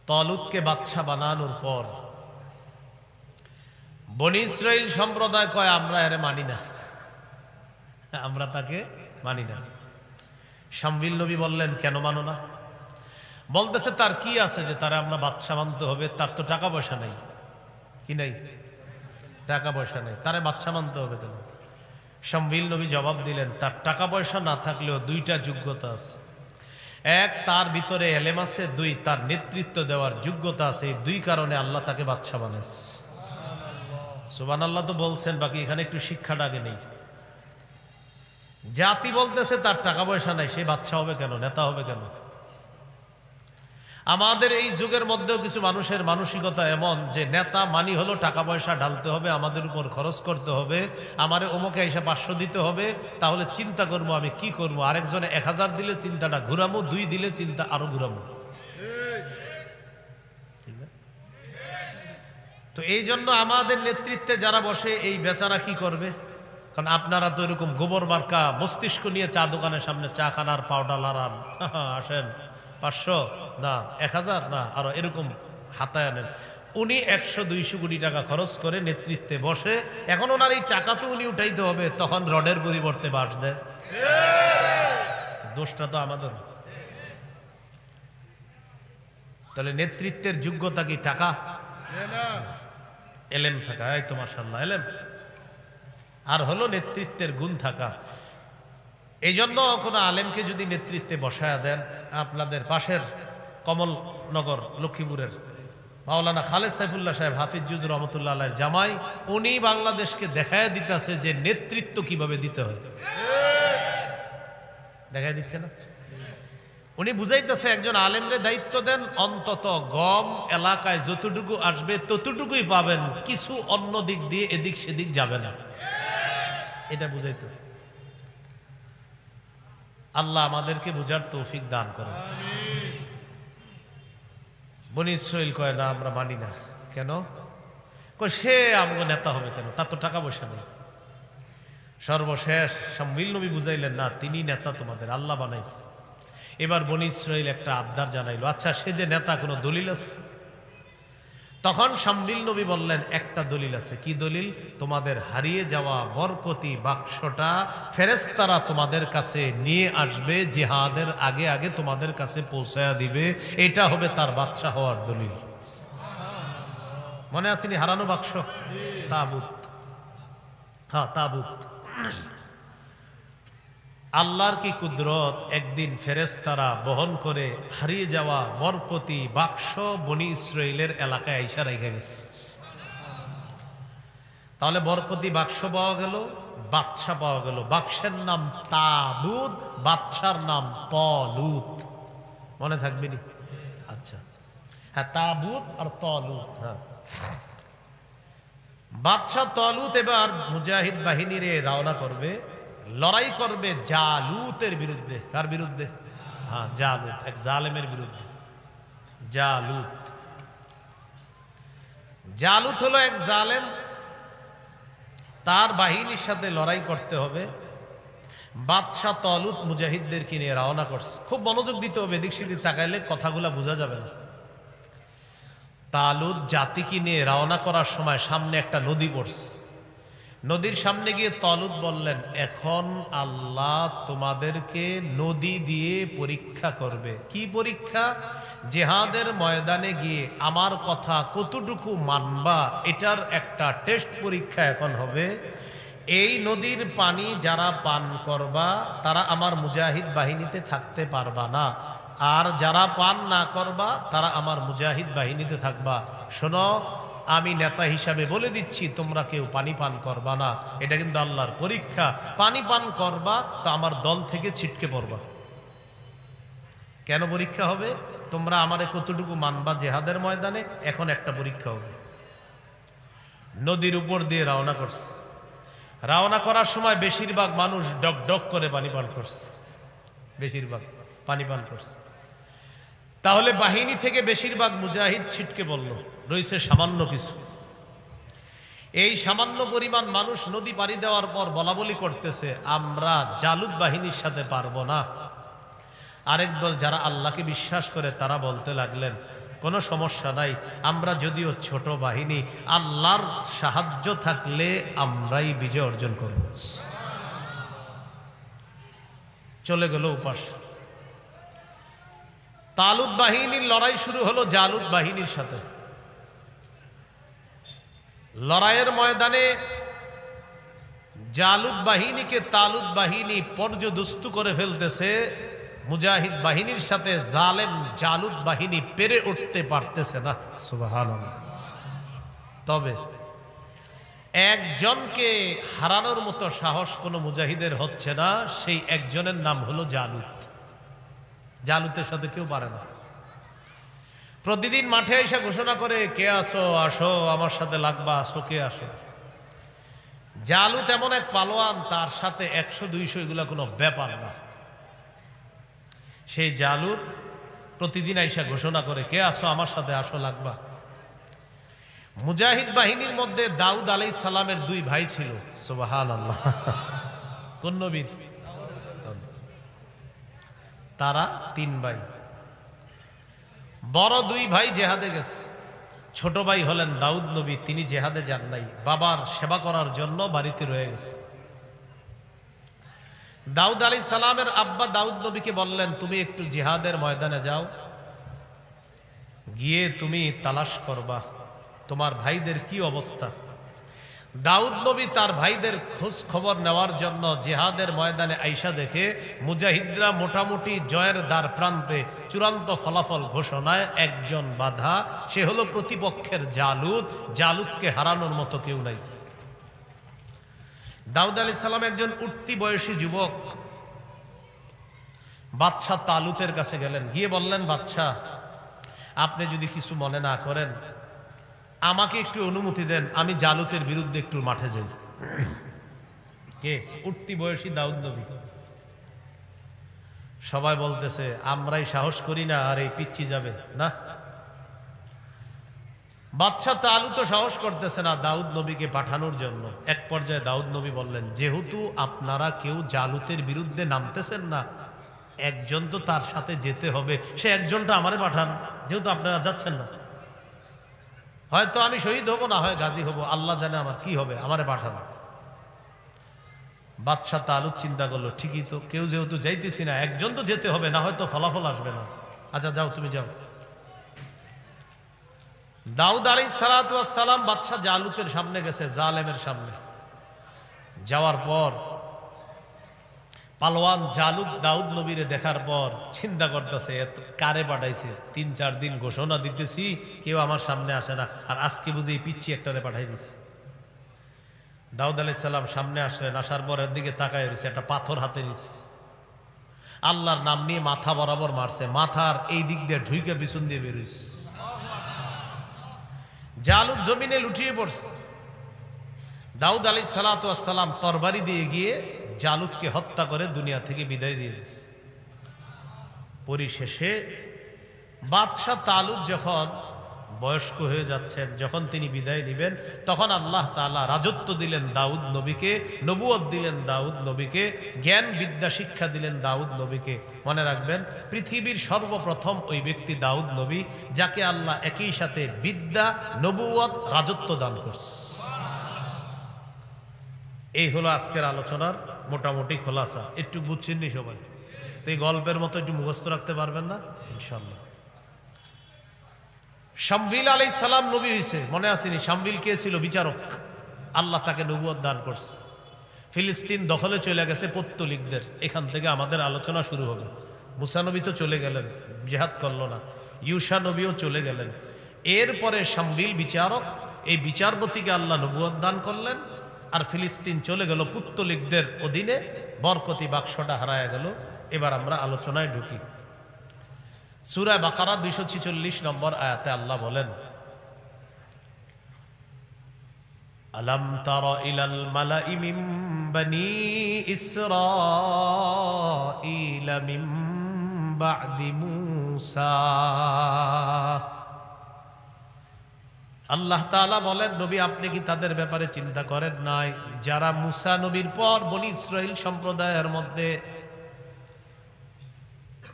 তালুতকে বাদশা বানানোর পর বনি ইসরাইল সম্প্রদায় কয় আমরা এরে মানি না, আমরা তাকে মানি না। শামবিল নবী বললেন কেন মানো না? বলতেছে তার কি আছে যে তারা আমরা বাদশা মানতে হবে? তার তো টাকা পয়সা নেই। কি নাই? টাকা পয়সা নেই, তারে বাদশা মানতে হবে কেন? শামবিল নবী জবাব দিলেন তার টাকা পয়সা না থাকলেও দুইটা যোগ্যতা আছে। এক, তার ভিতরে এলেম আছে। দুই, তার নেতৃত্ব দেওয়ার যোগ্যতা আছে। এই দুই কারণে আল্লাহ তাকে বাদশা বানাইছে। সুবহানাল্লাহ তো বলছেন, বাকি এখানে একটু শিক্ষাটা আগে নেই। জাতি বলতেছে তার টাকা পয়সা নাই, সে বাদশা হবে কেন, নেতা হবে কেন? আমাদের এই যুগের মধ্যেও কিছু মানুষের মানসিকতা এমন যে নেতা মানি হলো টাকা পয়সা ঢালতে হবে, আমাদের উপর খরচ করতে হবে, আমারে অমুকে এসে 500 দিতে হবে, তাহলে চিন্তা করবো আমি কি করবো। আরেকজনে 1000 দিলে চিন্তাটা ঘুরামো, 2 দিলে চিন্তা আরো ঘুরামো। তো এই জন্য আমাদের নেতৃত্বে যারা বসে এই বেচারা কি করবে? কারণ আপনারা তো এরকম গোবর মার্কা মস্তিষ্ক নিয়ে চা দোকানের সামনে চা খানার পাউডার লারান, আসেন 500 না 1000 না আরো এরকম হাতায় আনেন। উনি 100-200 কোটি টাকা খরচ করে নেতৃত্বে বসে, এখন ওনার এই টাকা তো উনি উঠাইতে হবে, তখন রডের পরিবর্তে বাঁশ দেয়। দোষটা তো আমাদের। তাহলে নেতৃত্বের যোগ্যতা কি টাকা? এলেম থাকা, এই তো মাশাআল্লাহ এলেম। আর হলো নেতৃত্বের গুণ থাকা। এই জন্য কোনো আলেমকে যদি নেতৃত্বে বসায়া দেন, আপনাদের পাশের কমলনগর লক্ষ্মীপুরের মাওলানা খালেদ সাইফুল্লাহ সাহেব হাফিজ জুজুর রহমতুল্লাহ আলাইহির জামাই, উনি বাংলাদেশকে দেখায় দিতেছে যে নেতৃত্ব কিভাবে দিতে হয়। দেখায় দিচ্ছে না? উনি বুঝাইতেছে একজন আলেমরে দায়িত্ব দেন, অন্তত গম এলাকায় যতটুকু আসবে ততটুকুই পাবেন, কিছু অন্য দিক দিয়ে এদিক সেদিক যাবে না, এটা বুঝাইতেছে। আল্লাহ আমাদেরকে বুঝার তৌফিক দান করেন। বনি ইসরাইল কয় না আমরা মানি না। কেন? কয় সে আমগো নেতা হবে কেন, তার তো টাকা পয়সা নেই। সর্বশেষ শামবিল নবী বুঝাইলেন না, তিনি নেতা তোমাদের, আল্লাহ বানাইছে। এবার বনি ইসরাইল একটা আবদার জানাইলো, আচ্ছা সে যে নেতা, কোনো দলিল আছে? তখন শামবিল নবী বললেন একটা দলিল আছে। কি দলিল? তোমাদের হারিয়ে যাওয়া বরকতি বাক্সটা ফেরেশতারা তোমাদের কাছে নিয়ে আসবে, জিহাদের আগে আগে তোমাদের কাছে পৌঁছায়া দিবে, এটা হবে তার বাদশা হওয়ার দলিল। মনে আসেনি হারানো বাক্স? তাবুত। হ্যাঁ তাবুত। আল্লাহর কি কুদরত, একদিন ফেরেশতারা বহন করে হারিয়ে যাওয়া বরকতি বাক্স বনি ইসরাইলের এলাকায় আইসা রেখে গেছে। তাহলে বরকতি বাক্স পাওয়া গেল, বাদশা পাওয়া গেল। বাক্সের নাম তাবুত, বাদশার নাম তালুত। মনে থাকবে নি? আচ্ছা হ্যাঁ, তাবুত আর তালুত। হ্যাঁ, বাদশা তালুত এবার মুজাহিদ বাহিনীরে রওনা করবে, লড়াই করবে জালুতের বিরুদ্ধে। কার বিরুদ্ধে? হ্যাঁ জালুত, এক জালেমের বিরুদ্ধে। জালুত, জালুত হলো এক জালেম, তার বাহিনীর সাথে লড়াই করতে হবে। বাদশা তালুত মুজাহিদদেরকে নিয়ে রওনা করছে। খুব মনোযোগ দিতে হবে, এদিক সেদিক তাকাইলে কথাগুলা বোঝা যাবে না। তালুত জাতিকে নিয়ে রওনা করার সময় সামনে একটা নদী পড়ছে। নদীর সামনে গিয়ে তালুত বললেন, এখন আল্লাহ তোমাদেরকে নদী দিয়ে পরীক্ষা করবে। কি পরীক্ষা? জিহাদের ময়দানে গিয়ে আমার কথা কতটুকু মানবা, এটার একটা টেস্ট পরীক্ষা এখন হবে। এই নদীর পানি যারা পান করবা তারা আমার মুজাহিদ বাহিনীতে থাকতে পারবা না, আর যারা পান না করবা তারা আমার মুজাহিদ বাহিনীতে থাকবা। শোনো, আমি নেতা হিসাবে বলে দিচ্ছি, তোমরা কেউ পানি পান করবা না, এটা কিন্তু আল্লাহর পরীক্ষা। পানি পান করবা তো আমার দল থেকে ছিটকে পড়বা। কেন পরীক্ষা হবে? তোমরা আমারে কতটুকু মানবা জিহাদের ময়দানে, এখন একটা পরীক্ষা হবে। নদীর উপর দিয়ে রওনা করছে। রওনা করার সময় বেশিরভাগ মানুষ ডক ডক করে পানি পান করছে, বেশিরভাগ পানি পান করছে। তাহলে বাহিনী থেকে বেশিরভাগ মুজাহিদ ছিটকে বলল, রয়েছে সামান্য কিছু। এই সামান্য পরিমাণ মানুষ নদী পাড়ি দেওয়ার পর বলা বলি করতেছে, আমরা জালুত বাহিনীর সাথে পারবো না। আরেক দল যারা আল্লাহকে বিশ্বাস করে তারা বলতে লাগলেন, কোনো সমস্যা নাই, আমরা যদিও ছোট বাহিনী, আল্লাহর সাহায্য থাকলে আমরাই বিজয় অর্জন করব। চলে গেল উপাস। তালুত বাহিনীর লড়াই শুরু হলো জালুত বাহিনীর সাথে। লড়াইয়ের ময়দানে জালুত বাহিনীকে তালুত বাহিনী পর্যদস্তু করে ফেলতেছে। মুজাহিদ বাহিনীর সাথে জালেম জালুত বাহিনী পেরে উঠতে পারতেছে না। সুবহানাল্লাহ। তবে একজনকে হারানোর মতো সাহস কোনো মুজাহিদের হচ্ছে না, সেই একজনের নাম হলো জালুত। জালুতের সাথে কেউ পারে না। প্রতিদিন মাঠে এসে ঘোষণা করে, কে আসো আসো, আমার সাথে লাগবা, আসো, কে আসো। জালুত এমন এক পালোয়ান, তার সাথে 100-200 এগুলা কোনো ব্যাপার না। সেই জালুত প্রতিদিন আইসা ঘোষণা করে, কে আসো, আমার সাথে আসো, লাগবা। মুজাহিদ বাহিনীর মধ্যে দাউদ আলাইহিস সালামের 2 ভাই ছিল। সুবহানাল্লাহ। কোন নবীর? তারা 3 ভাই। বড় 2 ভাই জেহাদে গেছে। ছোট ভাই হলেন দাউদ নবী, তিনি জেহাদে যান নাই, বাবার সেবা করার জন্য বাড়িতে রয়ে গেছে। দাউদ আলাইহিস সালামের আব্বা দাউদ নবীকে বললেন, তুমি একটু জিহাদের ময়দানে যাও, গিয়ে তুমি তালাশ করবা তোমার ভাইদের কি অবস্থা। দাউদ নবী তার ভাইদের খোঁজ খবর নেওয়ার জন্য জিহাদের ময়দানে আইসা দেখে মুজাহিদরা মোটামুটি জয়ের দ্বার প্রান্তে, চূড়ান্ত ফলাফল ঘোষণায় একজন বাধা, সে হলো প্রতিপক্ষের জালুত। জালুতকে হারানোর মতো কেউ নাই। দাউদ আলাইহিস সালাম একজন উঠতি বয়সী যুবক বাদশাহ তালুতের কাছে গেলেন, গিয়ে বললেন, বাদশাহ, আপনি যদি কিছু মনে না করেন, আমাকে একটু অনুমতি দেন, আমি জালুতের বিরুদ্ধে একটু মাঠে যাই। কে? উঠতি বয়সী দাউদ নবী। সবাই বলতেছে, আমরাই সাহস করি না, আর এই পিচ্ছি যাবে না। বাদশাহ তালুত সাহস করতেছে না দাউদ নবীকে পাঠানোর জন্য। এক পর্যায়ে দাউদ নবী বললেন, যেহেতু আপনারা কেউ জালুতের বিরুদ্ধে নামতেছেন না, একজন তো তার সাথে যেতে হবে, সে একজনটা আমারে পাঠান, যেহেতু আপনারা যাচ্ছেন না। হয়তো আমি শহীদ হব, না হয় গাজী হব, আল্লাহ জানে আমার কি হবে, আমারে পাঠানো। বাদশাহ তালুত চিন্তা করলো, ঠিকই তো, কেউ যেহেতু যাইতেছি না, একজন তো যেতে হবে, না হয়তো ফলাফল আসবে না। আচ্ছা যাও, তুমি যাও। দাউদ আলাইহিস সালাতু ওয়াস সালাম বাদশাহ জালুতের সামনে গেছে, জালেমের সামনে যাওয়ার পর পালোয়ান জালুত দাউদ নবীরে দেখার পর চিন্তা করতেছে, কারে পাঠাইছে, 3-4 দিন ঘোষণা দিতেছি, কেউ আমার সামনে আসে না, আর আজকে বুঝি পিচ্ছি একটারে পাঠাই দিছে। দাউদ আলাইহিস সালাম সামনে আসলেন, আসার পর এর দিকে তাকায় রয়েছে, একটা পাথর হাতে নিছে, আল্লাহর নাম নিয়ে মাথা বরাবর মারছে, মাথার এই দিক দিয়ে ঢুইকে পিছন দিয়ে বেরোইছে। জালুত জমিনে লুটিয়ে পড়ছে। দাউদ আলাইহিস সালাতু ওয়াস সালাম তরবারি দিয়ে গিয়ে জালুতকে হত্যা করে দুনিয়া থেকে বিদায় দিয়ে দিয়েছে। পরিশেষে বাদশাহ তালুত যখন বয়স্ক হয়ে যাচ্ছেন, যখন তিনি বিদায় নেবেন, তখন আল্লাহ তাআলা রাজত্ব দিলেন দাউদ নবীকে, নবুয়ত দিলেন দাউদ নবীকে, জ্ঞান বিদ্যা শিক্ষা দিলেন দাউদ নবীকে। মনে রাখবেন, পৃথিবীর সর্বপ্রথম ওই ব্যক্তি দাউদ নবী, যাকে আল্লাহ একই সাথে বিদ্যা, নবুয়ত, রাজত্ব দান করছে। এই হলো আজকের আলোচনার মোটামুটি খোলাসা। একটু বুঝছেন নি সবাই? তো এই গল্পের মতো একটু মুখস্থ রাখতে পারবেন না ইনশাল্লাহ। শামবিল আলাইহিস সালাম নবী হয়েছে, মনে আসেনি? শামবিল কে ছিল? বিচারক। আল্লাহ তাকে নবুয়ত দান করছে। ফিলিস্তিন দখলে চলে গেছে পত্তলিকদের, এখান থেকে আমাদের আলোচনা শুরু হবে। মুসা নবী তো চলে গেলেন, জিহাদ করলো না। ইউসা নবীও চলে গেলেন। এরপরে শামবিল বিচারক, এই বিচারপতিকে আল্লাহ নবুয়ত দান করলেন, আর ফিলিস্তিন চলে গেল পুত্তলিকদের অধীনে, বরকতি বাক্সটা হারায় গেল। এবার আমরা আলোচনায় ঢুকি। সূরা বাকারা 246 নম্বর আয়াতে আল্লাহ বলেন, আলাম তারা ইলাল মালাই মিন বনি ইসরাঈল মিন বা'দি মূসা। আল্লাহ তাআলা বলেন, নবী আপনি কি তাদের ব্যাপারে চিন্তা করেন নাই, যারা মূসা নবীর পর বনি ইসরাইল সম্প্রদায়ের মধ্যে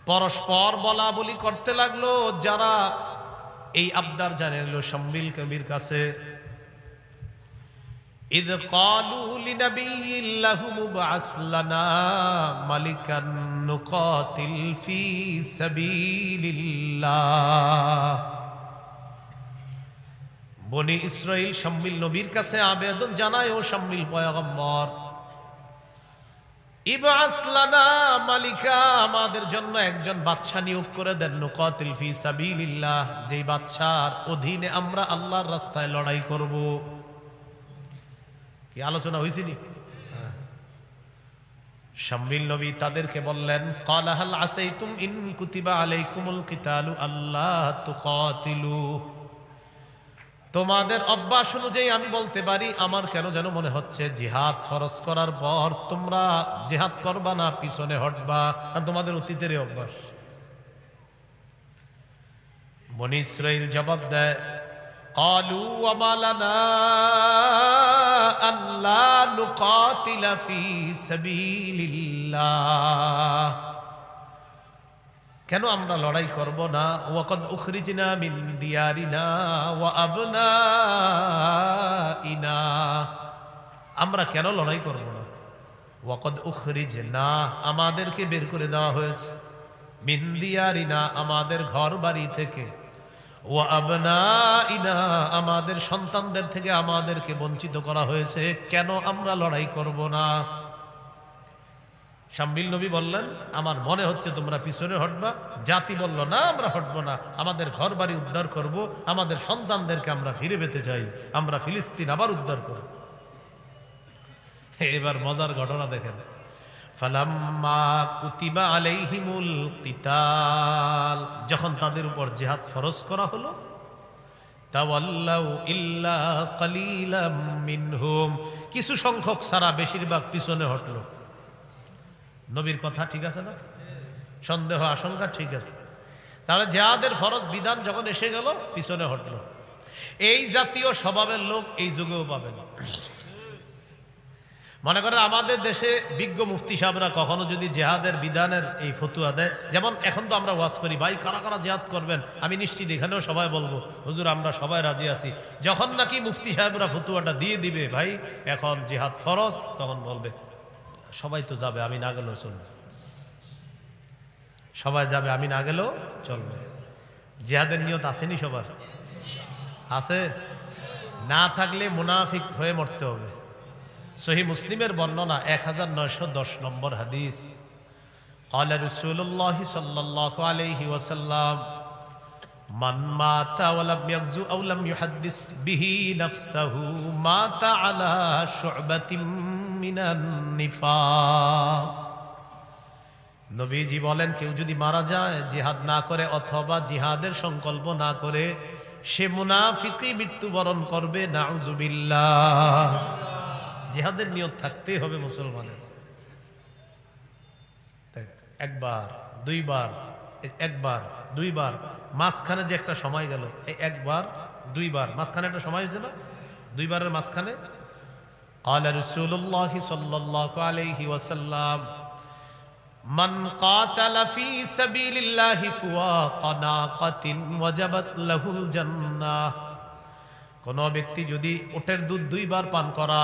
পরস্পর বলা বলি করতে লাগলো, যারা এই আবদার জানাইল শাম্বিল কবির কাছে। إذ قالوا لنبي لهم ابعث لنا ملكا نقاتل في سبيل الله। বনি ইসরাইল শাম্বিল নবীর কাছে আবেদন জানায়, ও শাম্বিল পয়গম্বর, ইবআস লানা মালিকা, আমাদের জন্য একজন বাদশা নিয়োগ করে দেন, নুকাতিল ফি সাবিলিল্লাহ, যেই বাদশার অধীনে আমরা আল্লাহর রাস্তায় লড়াই করব। কি আলোচনা হয়েছিনি? শাম্বিল নবী তাদেরকে বললেন, ক্বালা হাল আসাইতুম ইন কুতিবা আলাইকুমুল কিতালু আল্লা তুকাতিলু। তোমাদের অভ্যাস অনুযায়ী আমি বলতে পারি, আমার কেন যেন মনে হচ্ছে জিহাদ ফরজ করার পর তোমরা জিহাদ করবা না, পিছনে হটবা, আর তোমাদের অতীতের অভ্যাস। বনি ইসরাইল জবাব দেয়, ক্বালু ওয়া মা লানা আল্লা নুকাতিলা ফি সাবিলিল্লাহ, কেন আমরা লড়াই করব না? ওয়াকাদ উখরিজনা মিন দিয়ারিনা ওয়া আবনাইনা, আমরা কেন লড়াই করব না? ওয়াকাদ উখরিজনা, আমাদেরকে বের করে দেওয়া হয়েছে, মিন দিয়ারিনা, আমাদের ঘর বাড়ি থেকে, ওয়া আবনাইনা, আমাদের সন্তানদের থেকে আমাদেরকে বঞ্চিত করা হয়েছে, কেন আমরা লড়াই করব না? শাম্বিল নবী বললেন, আমার মনে হচ্ছে তোমরা পিছনে হটবা। জাতি বলল, না আমরা হটবো না, আমাদের ঘর বাড়ি উদ্ধার করব, আমাদের সন্তানদেরকে আমরা ফিরে পেতে চাই, আমরা ফিলিস্তিন আবার উদ্ধার করব। এবার মজার ঘটনা দেখেন, ফালাম্মা কুতিবা আলাইহিমুল কিতাল, যখন তাদের উপর জিহাদ ফরজ করা হলো, তাওয়াল্লাউ ইল্লা কালিলাম মিনহুম, কিছু সংখ্যক ছাড়া বেশিরভাগ পিছনে হটলো। নবীর কথা ঠিক আছে না? সন্দেহ আশঙ্কা ঠিক আছে। তাহলে জিহাদের ফরজ বিধান যখন এসে গেল, পিছনে হটলো। এই জাতীয় স্বভাবের লোক এই যুগেও পাবেন। মনে করেন আমাদের দেশে বিজ্ঞ মুফতি সাহেবরা কখনো যদি জিহাদের বিধানের এই ফতুয়া দেয়, যেমন এখন তো আমরা ওয়াজ করি, ভাই কারা কারা জিহাদ করবেন, আমি নিশ্চিত এখানেও সবাই বলবো, হুজুর আমরা সবাই রাজি আছি। যখন নাকি মুফতি সাহেবরা ফতুয়াটা দিয়ে দিবে, ভাই এখন জিহাদ ফরজ, তখন বলবে সবাই তো যাবে, আমি না গেলেও চলবে, সবাই যাবে, আমি না গেলেও চলবে। জিহাদের নিয়ত আসেনি সবার? আছে? না থাকলে মুনাফিক হয়ে মরতে হবে। সহিহ মুসলিমের বর্ণনা 1910 নম্বর হাদিস, ক্বালা রাসূলুল্লাহ সাল্লাল্লাহু আলাইহি ওয়াসাল্লাম, মান মাতা ওয়া লাম ইয়াগজু আও লাম ইউহাদ্দিস বিহি নাফসাহু মাতা আলা শু'বাতিন মিনান নিফাক। নবীজি বলেন, কেউ যদি মারা যায় জিহাদ না করে অথবা জিহাদের সংকল্প না করে, সে মুনাফিকই মৃত্যুবরণ করবে, নাউযুবিল্লাহ। জিহাদের নিয়ত থাকতেই হবে মুসলমানের। একবার দুইবার, একবার দুইবার, মাঝখানে যে একটা সময় গেল, এই একবার দুইবার মাঝখানে একটা সময় হয়েছে না? দুইবারের মাঝখানে قال رسول الله صلى الله عليه وسلم من قاتل في سبيل الله فوق ناقة وجبت له الجنة। কোন ব্যক্তি যদি উটের দুধ দুইবার পান করা,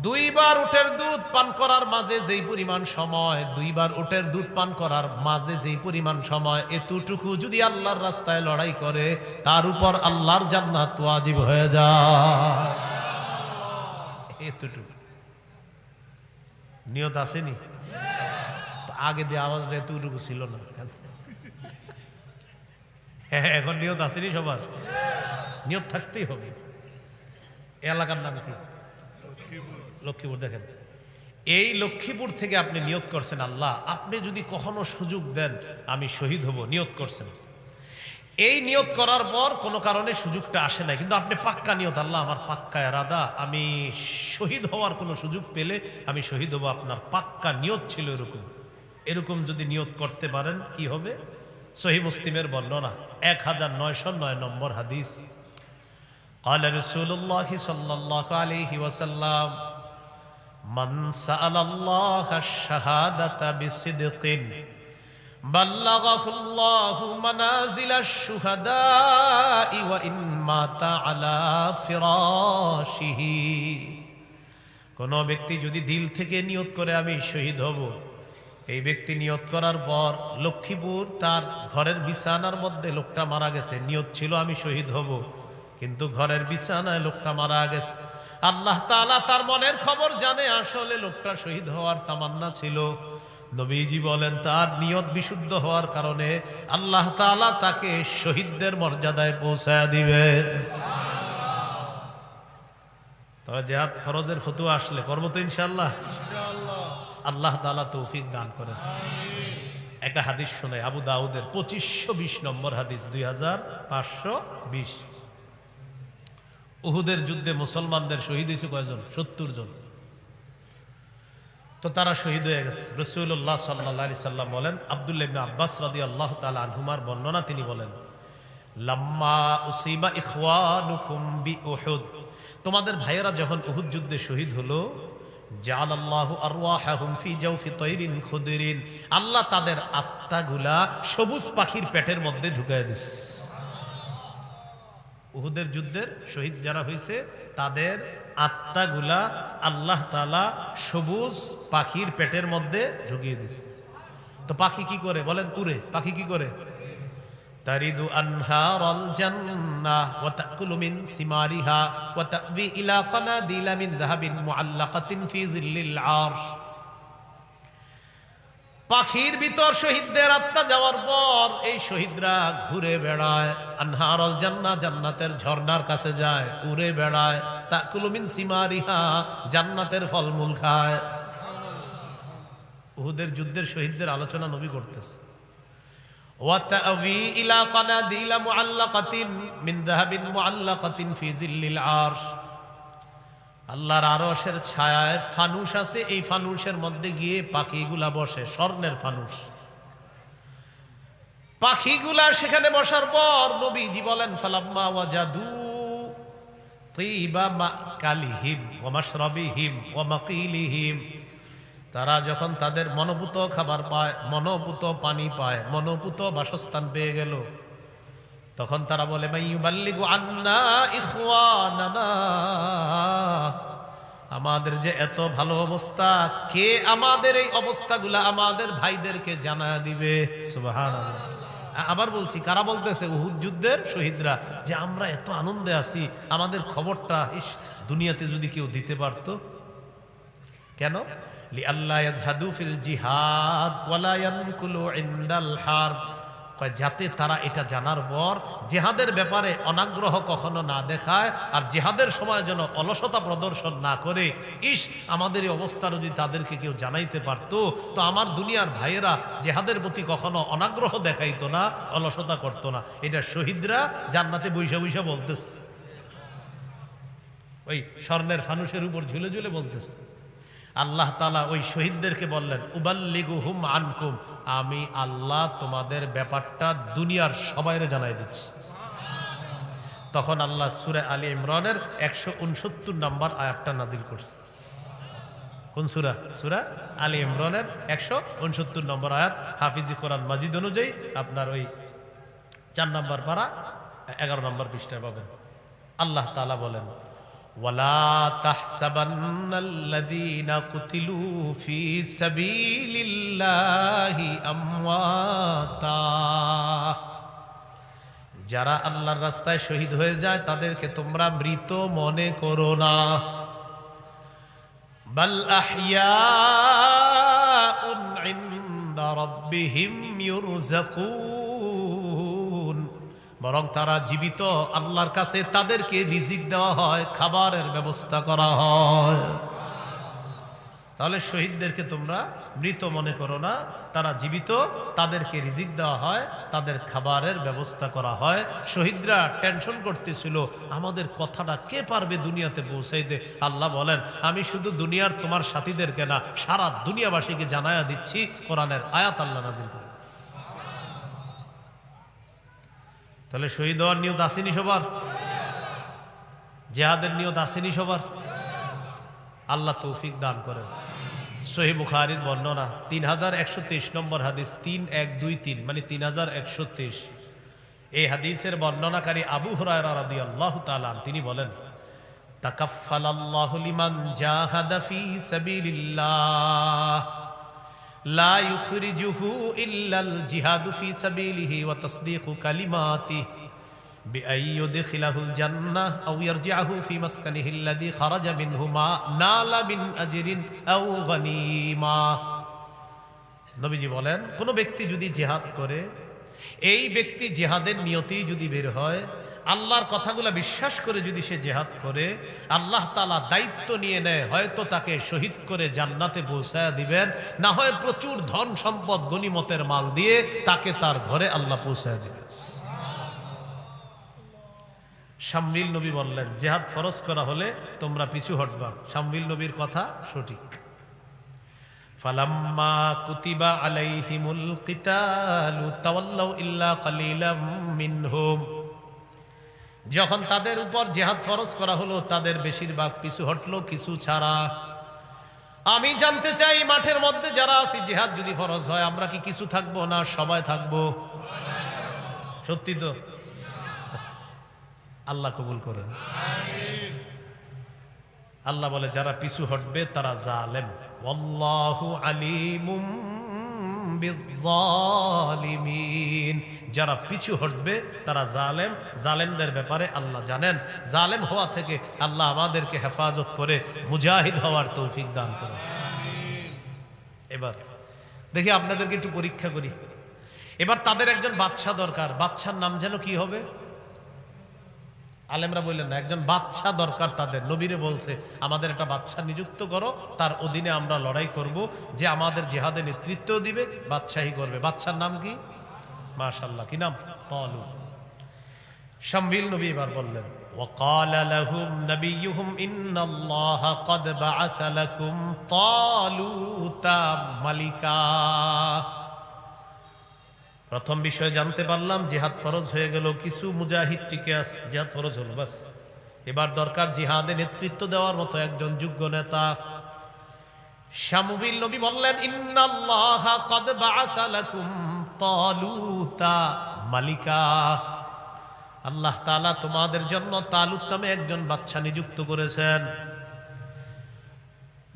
দুইবার উটের দুধ পান করার মাঝে যেই পরিমাণ সময়, দুইবার উটের দুধ পান করার মাঝে যেই পরিমাণ সময়, এতটুকু যদি আল্লাহর রাস্তায় লড়াই করে, তার উপর আল্লাহর জান্নাত ওয়াজিব হয়ে যায়। এতটুকু নিয়ত আসেনি? আগে দিয়ে আওয়াজটা এতটুকু ছিল না, এখন নিয়ত আসেনি সবার? নিয়ত থাকতেই হবে। এলাকার নাম কি? লক্ষ্মীপুর। দেখেন, এই লক্ষ্মীপুর থেকে আপনি নিয়ত করছেন, আল্লাহ আপনি যদি কখনো সুযোগ দেন আমি শহীদ হব, নিয়ত করছেন। এই নিয়ত করার পর কোনো কারণে সুযোগটা আসে না, কিন্তু আপনি পাক্কা নিয়ত, আল্লাহ আমার পাক্কা ইরাদা, আমি শহীদ হওয়ার কোনো সুযোগ পেলে আমি শহীদ হব। আপনার পাক্কা নিয়ত ছিল এরকম। এরকম যদি নিয়ত করতে পারেন কি হবে? সহিহ মুসলিমের বর্ণনা 1909 নম্বর হাদিস, قال رسول الله صلى الله عليه وسلم من سأل الله الشهادة بصدق বাল্লাগাহুল্লাহু মানাজিলাশ শুহাদাই ওয়া ইন মাতা আলা ফিরাশিহি। কোন ব্যক্তি যদি দিল থেকে নিয়ত করে আমি শহীদ হব, এই ব্যক্তি নিয়ত করার পর লক্ষ্মীপুর তার ঘরের বিছানার মধ্যে লোকটা মারা গেছে, নিয়ত ছিল আমি শহীদ হব, কিন্তু ঘরের বিছানায় লোকটা মারা গেছে। আল্লাহ তাআলা তার মনের খবর জানে, আসলে লোকটা শহীদ হওয়ার তামান্না ছিল। নবীজি বলেন তার নিয়ত বিশুদ্ধ হওয়ার কারণে আল্লাহ তাআলা তাকে শহীদদের মর্যাদায় পৌঁছায় দিবে। তবে জিহাদ ফরজের ফতোয়া আসলে করবো তো ইনশাআল্লাহ। আল্লাহ তাআলা তৌফিক দান করেন। একটা হাদিস শুনে আবু দাউদের 2520 নম্বর হাদিস, 2520। উহুদের যুদ্ধে মুসলমানদের শহীদ হয়েছে কয়জন? 70 জন। তো তারা শহীদ হয়ে গেছে। রাসূলুল্লাহ সাল্লাল্লাহু আলাইহি সাল্লাম বলেন, আব্দুল্লাহ ইবনে আব্বাস রাদিয়াল্লাহু তাআলা আনহুমার বর্ণনা, তিনি বলেন, লাম্মা উসিবা ইখওয়ানুকুম বিউহুদ, তোমাদের ভাইয়েরা যখন উহুদ যুদ্ধে শহীদ হলো, জাআলাল্লাহু আরওয়াহাহুম ফি জাওফি তায়রিন খুদরিন, আল্লাহ তাদের আত্মাগুলা সবুজ পাখির পেটের মধ্যে ঢুকায় দিয়েছে। উহুদের যুদ্ধের শহীদ যারা হয়েছে তাদের আত্মাগুলা আল্লাহ তাআলা সবুজ পাখির পেটের মধ্যে ঢুকিয়ে দিয়েছে। তো পাখি কি করে বলেন? উড়ে। পাখি কি করে? তারিদু আনহারাল জান্নাহ ওয়া তাকুলু মিন সিমারিহা ওয়া তাবি ইলা কানাদিলা মিন যাহাবিন মুআল্লাকাতিন ফি জিল্লিল আরশ। পাখির ভিতর শহীদদের আত্মা যাওয়ার পর এই শহীদরা ঘুরে বেড়ায়, আনহারুল জান্নাহ, জান্নাতের ঝর্ণার কাছে যায়, উড়ে বেড়ায়, তাকুলু মিন সিমারিহা, জান্নাতের ফলমূল খায়। উহুদের যুদ্ধের শহীদদের আলোচনা নবী করতেছে। ওয়া তা'ওয়ি ইলা কানাদিলা মুআল্লাকাতিন মিন যাহাবিন মুআল্লাকাতিন ফি জিল্লিল আরশ। আল্লাহর আরশের ছায়ায় ফানুস আছে, এই ফানুসের মধ্যে গিয়ে পাখিগুলা বসে, স্বর্ণের ফানুস। পাখিগুলা সেখানে বসার পর নবীজি বলেন, ফালাম্মা ওয়াজাদু তিবা মাকালিহিম ওয়া মাশরাবিহিম ওয়া মাকিলিহিম, তারা যখন তাদের মনোভূত খাবার পায়, মনোভূত পানি পায়, মনোভূত বাসস্থান পেয়ে গেল, তখন তারা বলে, মাইয়ুবাল্লিগু আন্না ইখওয়ানানা, আমাদের যে এত ভালো অবস্থা, কে আমাদের এই অবস্থাগুলা আমাদের ভাইদেরকে জানায় দিবে? সুবহানাল্লাহ। আবার বলছি, কারা বলতেছে? উহুদ যুদ্ধের শহীদরা, যে আমরা এত আনন্দে আছি, আমাদের খবরটা ইস দুনিয়াতে যদি কেউ দিতে পারতো। কেন? লিআল্লা ইয়াজহাদু ফিল জিহাদ ওয়ালা ইয়ানকুলু ইনদাল হারব, যাতে তারা এটা জানার পর জিহাদের ব্যাপারে অনাগ্রহ কখনো না দেখায়, আর জিহাদের সময় যেন অলসতা প্রদর্শন না করে। ইস, আমাদের এই অবস্থা যদি তাদেরকে কেউ জানাইতে পারতো, তো আমার দুনিয়ার ভাইয়েরা জিহাদের প্রতি কখনো অনাগ্রহ দেখাইতো না, অলসতা করতো না। এটা শহীদরা জান্নাতে বৈশা বৈশা বলতেছে, ওই স্বর্ণের ফানুসের উপর ঝুলে ঝুলে বলতেছে। আল্লাহ তাআলা ওই শহীদদেরকে বললেন, উবাল্লিগুহুম আনকুম, আমি আল্লাহ তোমাদের ব্যাপারটা দুনিয়ার সবাইরে জানাই দিচ্ছি। তখন আল্লাহ সূরা আলী ইমরানের 169 নম্বর আয়াতটা নাজিল করছে। কোন সূরা? সূরা আলী ইমরানের 169 নম্বর আয়াত। হাফিজি কোরআন মাজিদ অনুযায়ী আপনার ওই 4 নম্বর পারা 11 নম্বর পৃষ্ঠায় পাবেন। আল্লাহ তাআলা বলেন, ওয়ালা তাহসাবান্নাল্লাযীনা কুতিলু ফি সাবিলিল্লাহি আমওয়াতা, যারা আল্লাহর রাস্তায় শহীদ হয়ে যায় তাদেরকে তোমরা মৃত মনে করো না। বাল আহইয়াউন ইনদা রাব্বিহিম ইউরযাকুন, বরং তারা জীবিত, আল্লাহর কাছে তাদেরকে রিজিক দেওয়া হয়, খাবারের ব্যবস্থা করা হয়। তাহলে শহীদদেরকে তোমরা মৃত মনে করো না, তারা জীবিত, তাদেরকে রিজিক দেওয়া হয়, তাদের খাবারের ব্যবস্থা করা হয়। শহীদরা টেনশন করতেছিল, আমাদের কথাটা কে পারবে দুনিয়াতে পৌঁছাইতে। আল্লাহ বলেন, আমি শুধু দুনিয়ার তোমার সাথীদেরকে না, সারা দুনিয়াবাসীকে জানায়া দিচ্ছি। কোরআনের আয়াত আল্লাহ নাজিল করে। তাহলে শহীদ হওয়ার নিয়ত আসেনি সবার? জিহাদের নিয়ত আসেনি সবার? আল্লাহ তৌফিক দান করেন। সহিহ বুখারীর বর্ণনা 3123 নম্বর হাদিস, 3123 মানে 3123। এই হাদিসের বর্ণনাকারী আবু হুরায়রা রাদিয়াল্লাহু তাআলা তিনি বলেন, তাকাফফালাল্লাহু লিমান জাহাদা ফি সাবিলিল্লাহ লা ইউখরিজুহু ইল্লাল জিহাদু ফি সাবিলিহি ওয়া তাসদীকু কালিমাতিহি বিআই ইউদখিলাহুল জান্নাহ আও ইয়ারজি'হু ফি মাসকানিহি আল্লাযী খারাজা মিনহু মা নালা মিন আজরিন আও গনিমা। নবীজি বলেন, কোন ব্যক্তি যদি জিহাদ করে, এই ব্যক্তি জিহাদের নিয়তেই যদি বের হয়, আল্লাহর কথাগুলো বিশ্বাস করে যদি সে জিহাদ করে, আল্লাহ তাআলা দায়িত্ব নিয়ে নেয়, হয়তো তাকে শহীদ করে জান্নাতে পৌঁছায়া দিবেন, না হয় প্রচুর ধন সম্পদ গনিমতের মাল দিয়ে তাকে তার ঘরে আল্লাহ পৌঁছায়া দিবেন। শামবিল নবী বললেন, জিহাদ ফরজ করা হলে তোমরা পিছু হটবা। শামবিল নবীর কথা সঠিক। ফালাম্মা কুতিবা আলাইহিমুল কিতালু তাওয়াল্লাউ ইল্লা কালিলাম মিনহুম, যখন তাদের উপর জিহাদ ফরজ করা হলো তাদের বেশিরভাগ পিছু হটলো, কিছু ছাড়া। আমি জানতে চাই, মাঠের মধ্যে যারা আছি, জিহাদ যদি ফরজ হয় আমরা কি কিছু থাকবো না সবাই থাকবো? সত্যি তো? আল্লাহ কবুল করেন। আল্লাহ বলে, যারা পিছু হটবে তারা জালেম। ওয়াল্লাহু আলিমুম বিজ্জালিমিন, যারা পিছু হটবে তারা জালেম। জালেমদের ব্যাপারে আল্লাহ জানেন। জালেম হওয়া থেকে আল্লাহ আমাদেরকে হেফাজত করে মুজাহিদ হওয়ার তৌফিক দান করেন। এবার দেখি আপনাদেরকে একটু পরীক্ষা করি। এবার তাদের একজন বাদশা দরকার। বাদশার নাম যেন কি হবে? আলেমরা বললেন না, একজন বাদশা দরকার তাদের। নবীরে বলছে, আমাদের একটা বাদশা নিযুক্ত করো, তার অধীনে আমরা লড়াই করব, যে আমাদের জিহাদে নেতৃত্ব দিবে, বাদশাহী করবে। বাদশার নাম কি? মাশাআল্লাহ, কি নাম? তালুত। শামবিল নবী এবার বললেন, وقال لهم نبيهم إن الله قد بعث لكم طالوت ملكا। প্রথম বিষয় জানতে পারলাম, জিহাদ ফরজ হয়ে গেল, কিছু মুজাহিদ টিকে আছে, জিহাদ ফরজ হলো, বাস। এবার দরকার জিহাদে নেতৃত্ব দেওয়ার মতো একজন যোগ্য নেতা। শামবিল নবী বললেন, ইন্নাল্লাহা ক্বাদ বাআসা লাকুম তালুতা মালিকা, আল্লাহ তাআলা তোমাদের জন্য তালুত নামে একজন বাদশা নিযুক্ত করেছেন।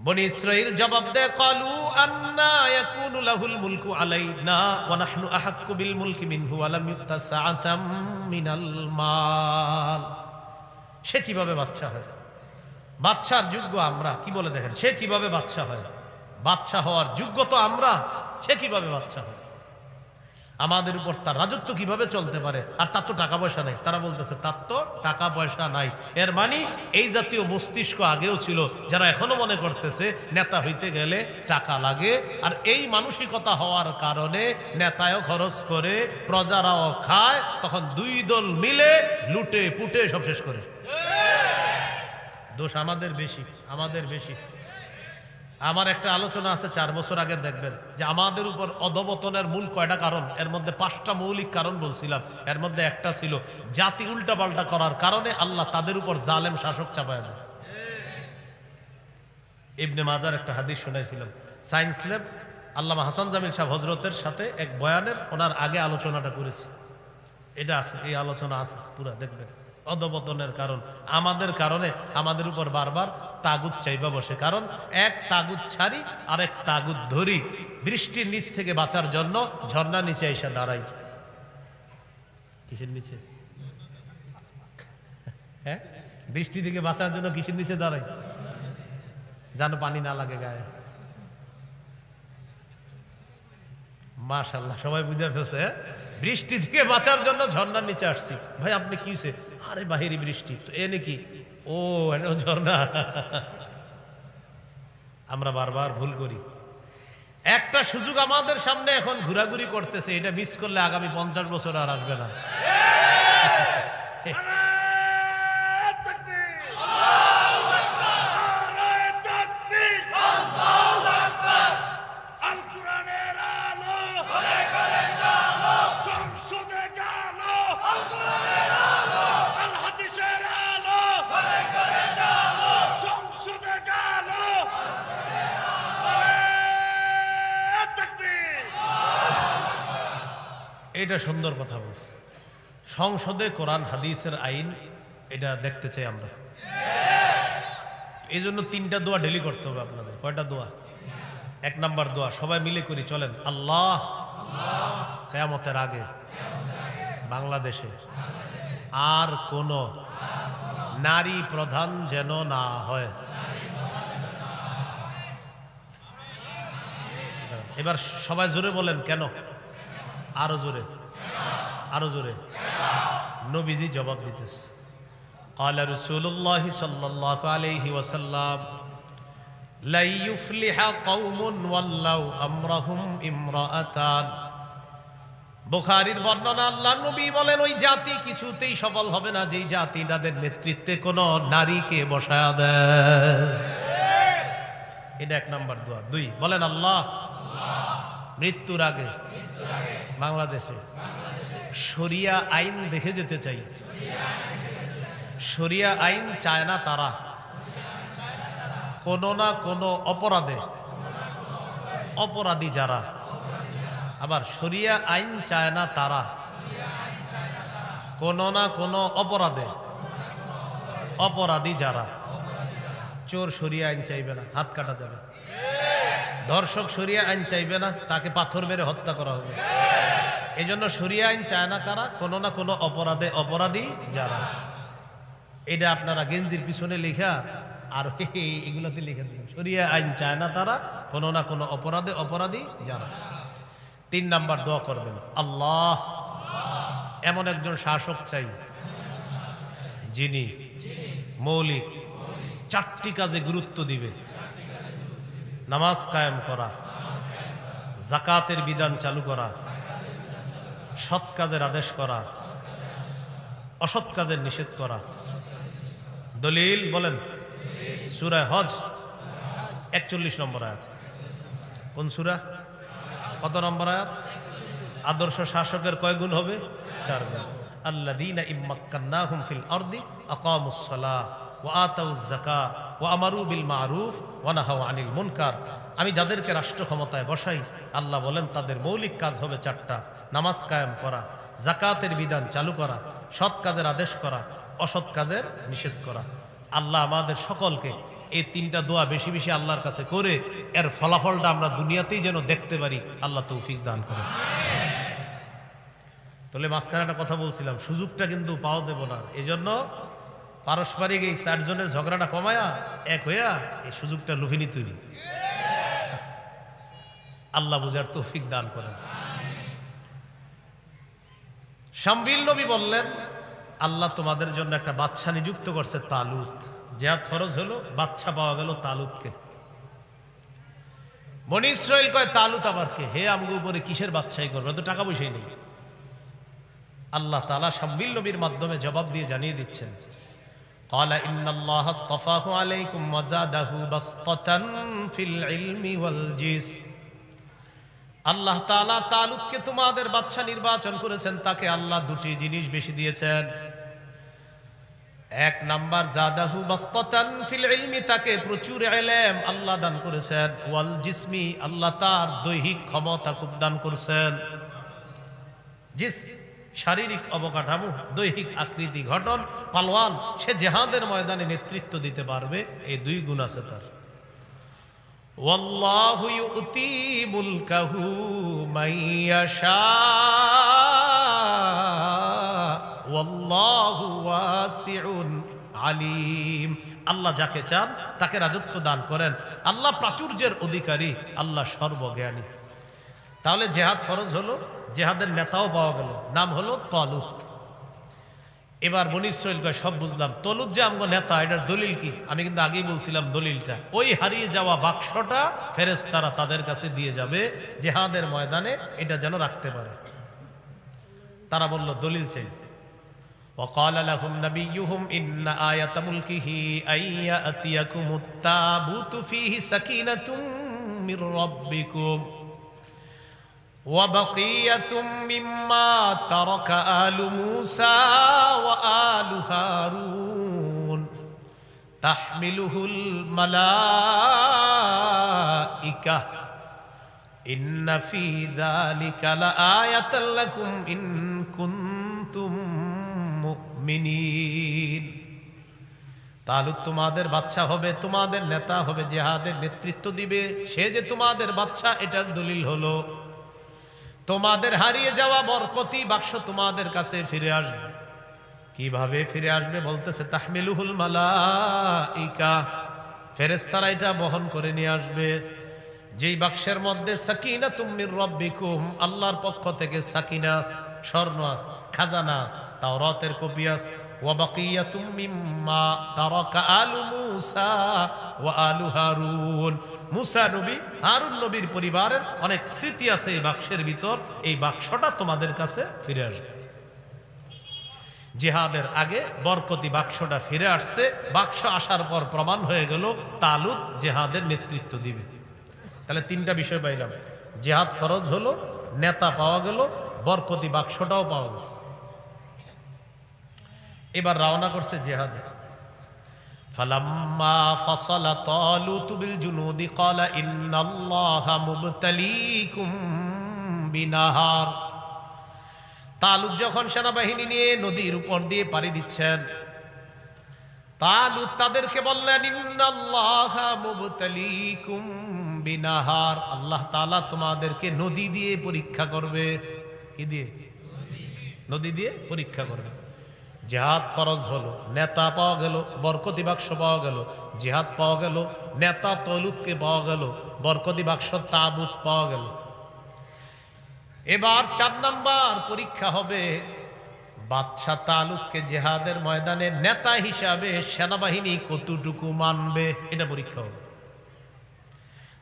বনি ইসরাইল জবাব দেয়, ক্বালু আন্না ইয়াকুনু লাহুল মুলকু আলাইনা ওয়া নাহনু আহাক্কু বিল মুলকি মিনহু ওয়া লাম ইউতা সাআতাম মিনাল মাল। সে কিভাবে বাদশা হয়? বাদশার যোগ্য আমরা। কি বলে দেখেন, সে কিভাবে বাদশা হয়? বাদশা হওয়ার যোগ্য তো আমরা, সে কিভাবে বাদশা হয়? আমাদের উপর তার রাজত্ব কিভাবে চলতে পারে? আর তার তো টাকা পয়সা নাই। তারা বলতেছে তার তো টাকা পয়সা নাই। এর মানে এই জাতীয় মস্তিষ্ক আগেও ছিল, যারা এখনো মনে করতেছে নেতা হইতে গেলে টাকা লাগে। আর এই মানসিকতা হওয়ার কারণে নেতায়ও খরচ করে, প্রজারাও খায়, তখন দুই দল মিলে লুটে পুটে সব শেষ করে। দোষ আমাদের বেশি, আমাদের বেশি। আমার একটা আলোচনা আছে 4 বছর আগে, দেখবেন যে আমাদের উপর অধঃপতনের মূল কয়টা কারণ। এর মধ্যে 5টা মৌলিক কারণ বলছিলাম। এর মধ্যে একটা ছিল জাতি উল্টাপাল্টা করার কারণে আল্লাহ তাদের উপর জালেম শাসক চাপায় দেয়। ইবনে মাজার একটা হাদিস শোনাইছিলাম, সায়েন্স ল্যাব আল্লামা হাসান জামিল সাহেব হযরতের সাথে এক বয়ানের ওনার আগে আলোচনাটা করেছি। এটা আছে, এই আলোচনা আছে পুরা, দেখবেন। অধঃপতনের কারণ আমাদের কারণে আমাদের উপর বারবার তাগুত চাইবা বসে। কারণ এক তাগুত ছাড়ি আর এক তাগুত ধরি। বৃষ্টির নিচ থেকে বাঁচার জন্য ঝর্ণা নিচে এসে দাঁড়াই। কিসের নিচে? হ্যাঁ, বৃষ্টি থেকে বাঁচার জন্য কিসের নিচে দাঁড়াই? যেন পানি না লাগে গায়ে। মাশাআল্লাহ, সবাই বুঝে ফেলছে। বৃষ্টি থেকে বাঁচার জন্য ঝর্ণার নিচে আসছি। ভাই আপনি কি হয়েছে? আরে বাহিরি বৃষ্টি তো, এ নাকি? ও ঝর্ণা। আমরা বারবার ভুল করি। একটা সুযোগ আমাদের সামনে এখন ঘোরাঘুরি করতেছে, এটা মিস করলে আগামী 50 বছর আর আসবে না। এটা সুন্দর কথা বলছে। সংসদে কোরআন হাদিসের আইন এটা দেখতে চাই আমরা। এই জন্য 3টা দোয়া ডেলি করতে হবে আপনাদের। কয়টা দোয়া? 1 নাম্বার দোয়া সবাই মিলে করি, চলেন। আল্লাহ কিয়ামতের আগে বাংলাদেশে আর কোন নারী প্রধান যেন না হয়। এবার সবাই জোরে বলেন কেন? আরো জোরে, আরো জোরে। নবীজি জবাব দিতেছে, قال رسول الله صلى الله عليه وسلم لا يفلح قوم ولوا امرهم امرأتان। বুখারীর বর্ণনা, আল্লাহর নবী বলেন ওই জাতি কিছুতেই সফল হবে না যেই জাতি তাদের নেতৃত্বে কোন নারীকে বসায়া দেয়। এটা 1 নাম্বার দোয়া। 2 বলেন আল্লাহ মৃত্যুর আগে বাংলাদেশে শরিয়া আইন দেখে যেতে চাই। শরিয়া আইন চায় না তারা কোন না কোন অপরাধে, অপরাধী যারা, আবার শরিয়া আইন চায় না তারা কোন না কোন অপরাধে, অপরাধী যারা। চোর শরিয়া আইন চাইবে না, হাত কাটা যাবে। ধর্ষক শরিয়া আইন চাইবে না, তাকে পাথর মেরে হত্যা করা হবে। এই জন্য শরিয়া আইন চায় না কারা? কোন না কোন অপরাধে অপরাধী যারা। এটা আপনারা গেঞ্জির পিছনে লেখা আর এগুলাতে লিখে দিন, শরিয়া আইন চায় না তারা কোন না কোন অপরাধে অপরাধী যারা। 3 নাম্বার দোয়া করবেন, আল্লাহ এমন একজন শাসক চাই যিনি মৌলিক 4টি কাজে গুরুত্ব দিবে। নামাজ কায়েম করা, যাকাতের বিধান চালু করা, সৎ কাজের আদেশ করা, অসৎ কাজের নিষেধ করা। দলিল বলেন, সূরা হজ 41 নম্বর আয়াত। কোন সূরা? কত নম্বর আয়াত? আদর্শ শাসকের কয় গুণ হবে? 4 গুণ। আল্লাযীনা ইম্মাক্কান্নাহুম ফিল আরদি আকামুস সালাহ ওয়া আতাউয যাকাত ওয়া আমারু বিল মারুফ ওয়া নাহাউ আনিল মুনকার। আমি যাদেরকে রাষ্ট্র ক্ষমতায় বসাই, আল্লাহ বলেন তাদের মৌলিক কাজ হবে 4টা। নামাজ কায়েম করা, যাকাতের বিধান চালু করা, সৎ কাজের আদেশ করা, অসৎ কাজের নিষেধ করা। আল্লাহ আমাদের সকলকে এই 3টা দোয়া বেশি বেশি আল্লাহর কাছে করে এর ফলাফলটা আমরা দুনিয়াতেই যেন দেখতে পারি, আল্লাহ তৌফিক দান করেন। তাহলে মাঝখানে একটা কথা বলছিলাম, সুযোগটা কিন্তু পাওয়া যাবে না। এই জন্য পারস্পরিক এই 4 জনের ঝগড়াটা কমায়া এক হইয়া এই সুযোগটা লুফিনি তৈরি। আল্লাহ বুঝার তৌফিক দান করেন। শামবিল নবী বললেন, আল্লাহ তোমাদের জন্য একটা বাদশা নিযুক্ত করছে, তালুত। জিহাদ ফরজ হলো, বাদশা পাওয়া গেল তালুতকে। বনি ইসরাইল কয় তালুত আবার কে? হে আমগো উপরে কিসের বাদশাহী করবে? তো টাকা পয়সাই নেই। আল্লাহ তাআলা শামবিল নবীর মাধ্যমে জবাব দিয়ে জানিয়ে দিচ্ছেন, ক্বালা ইন্নাল্লাহা আসতাফাহু আলাইকুম ওয়া যাদাহু বাসতাতান ফিল ইলমি ওয়াল জিসম। আল্লাহ তাআলা তালুতকে তোমাদের বাদশা নির্বাচন করেছেন, তাকে আল্লাহ 2টি জিনিস বেশি দিয়েছেন। 1 নাম্বার জাদাহু বাসতাতান ফিল ইলমি, তাকে প্রচুর ইলম আল্লাহ দান করেছেন। ওয়াল জিসমি, আল্লাহ তার দৈহিক ক্ষমতা খুব দান করেছেন। জিসম শারীরিক অবকাঠামো, দৈহিক আকৃতি গঠন, পালোয়ান, সে জিহাদের ময়দানে নেতৃত্ব দিতে পারবে। এই 2 গুণ আছে তার। ওয়াল্লাহু ইউতি মুলকাহু মাইয়াশা ওয়াল্লাহু ওয়াসিউন আলিম। আল্লাহ যাকে চান তাকে রাজত্ব দান করেন। আল্লাহ প্রাচুর্যের অধিকারী, আল্লাহ সর্বজ্ঞানী। তাহলে জিহাদ ফরজ হলো, জিহাদের নেতাও পাওয়া গেল, নাম হলো তালুত। এবার বনি ইসরাইল কয় সব বুঝলাম, তালুত যে আমগো নেতা, এটার দলিল কি? আমি কিন্তু আগেই বলছিলাম দলিলটা, ওই হারিয়ে যাওয়া বাক্সটা ফেরেশতারা তাদের কাছে দিয়ে যাবে জিহাদের ময়দানে, এটা যেন রাখতে পারে। তারা বলল দলিল চাই। وقال لهم نبيهم إن آية ملكه أن يأتيكم التابوت فيه سكينة من ربكم وبقية مما ترك آل موسى وآل هارون تحمله الملائكة ইন্না ফি যালিকা লাআয়াতাল লাকুম ইন কুনতুম মুমিনিন। তালুত তোমাদের বাদশা হবে, তোমাদের নেতা হবে, জিহাদের নেতৃত্ব দিবে, সে যে তোমাদের বাদশা এটার দলিল হলো তোমাদের হারিয়ে যাওয়া বরকতি বাক্স তোমাদের কাছে ফিরে আসবে। কিভাবে ফিরে আসবে বলতেছে, তাহমিলুহুল মালাইকা, ফেরেশতারা এটা বহন করে নিয়ে আসবে। যেই বাক্সের মধ্যে সাকিনাতুম মির রাব্বিকুম, আল্লাহর পক্ষ থেকে সাকিনাস, স্বর্ণাস, খাজানাস, তাওরাতের কপি আছে, ওয়া বাকিয়াতুম মিম্মা তারাকা আলু মূসা ওয়া আলু হারুন, মূসা নবী, হারুন নবীর পরিবারের অনেক স্মৃতি আছে এই বাক্সের ভিতর। এই বাক্সটা তোমাদের কাছে ফিরে আসবে। জিহাদের আগে বরকতি বাক্সটা ফিরে আসছে। বাক্স আসার পর প্রমাণ হয়ে গেল তালুত জিহাদের নেতৃত্ব দিবে। তাহলে তিনটা বিষয় পাইলাম, জিহাদ ফরজ হলো, নেতা পাওয়া গেল, বরকতি বাক্সটাও পাওয়া গেছে। এবার রওনা করছে জিহাদে। ফালাম্মা ফাসালা তালুত বিল জুনুদি ক্বালা ইন্নাল্লাহা মুবতালিকুম বিনাহার। তালুত যখন সেনাবাহিনী নিয়ে নদীর উপর দিয়ে পাড়ি দিচ্ছেন, তালুত তাদেরকে বললেন, ইন্নাল্লাহা মুবতালিকুম বিনাহার, আল্লাহ তাআলা তোমাদেরকে নদী দিয়ে পরীক্ষা করবে। কি দিয়ে? নদী দিয়ে পরীক্ষা করবে। জিহাদ ফরজ হলো, নেতা পাওয়া গেল, বরকতি বাক্স পাওয়া গেল, জিহাদ পাওয়া গেল, নেতা তালুতকে পাওয়া গেল, বরকতি বাক্স তাবুত পাওয়া গেল। এবার 4 নাম্বার পরীক্ষা হবে, বাদশাহ তালুতকে জিহাদের ময়দানে নেতা হিসাবে সেনাবাহিনী কতটুকু মানবে, এটা পরীক্ষা হবে।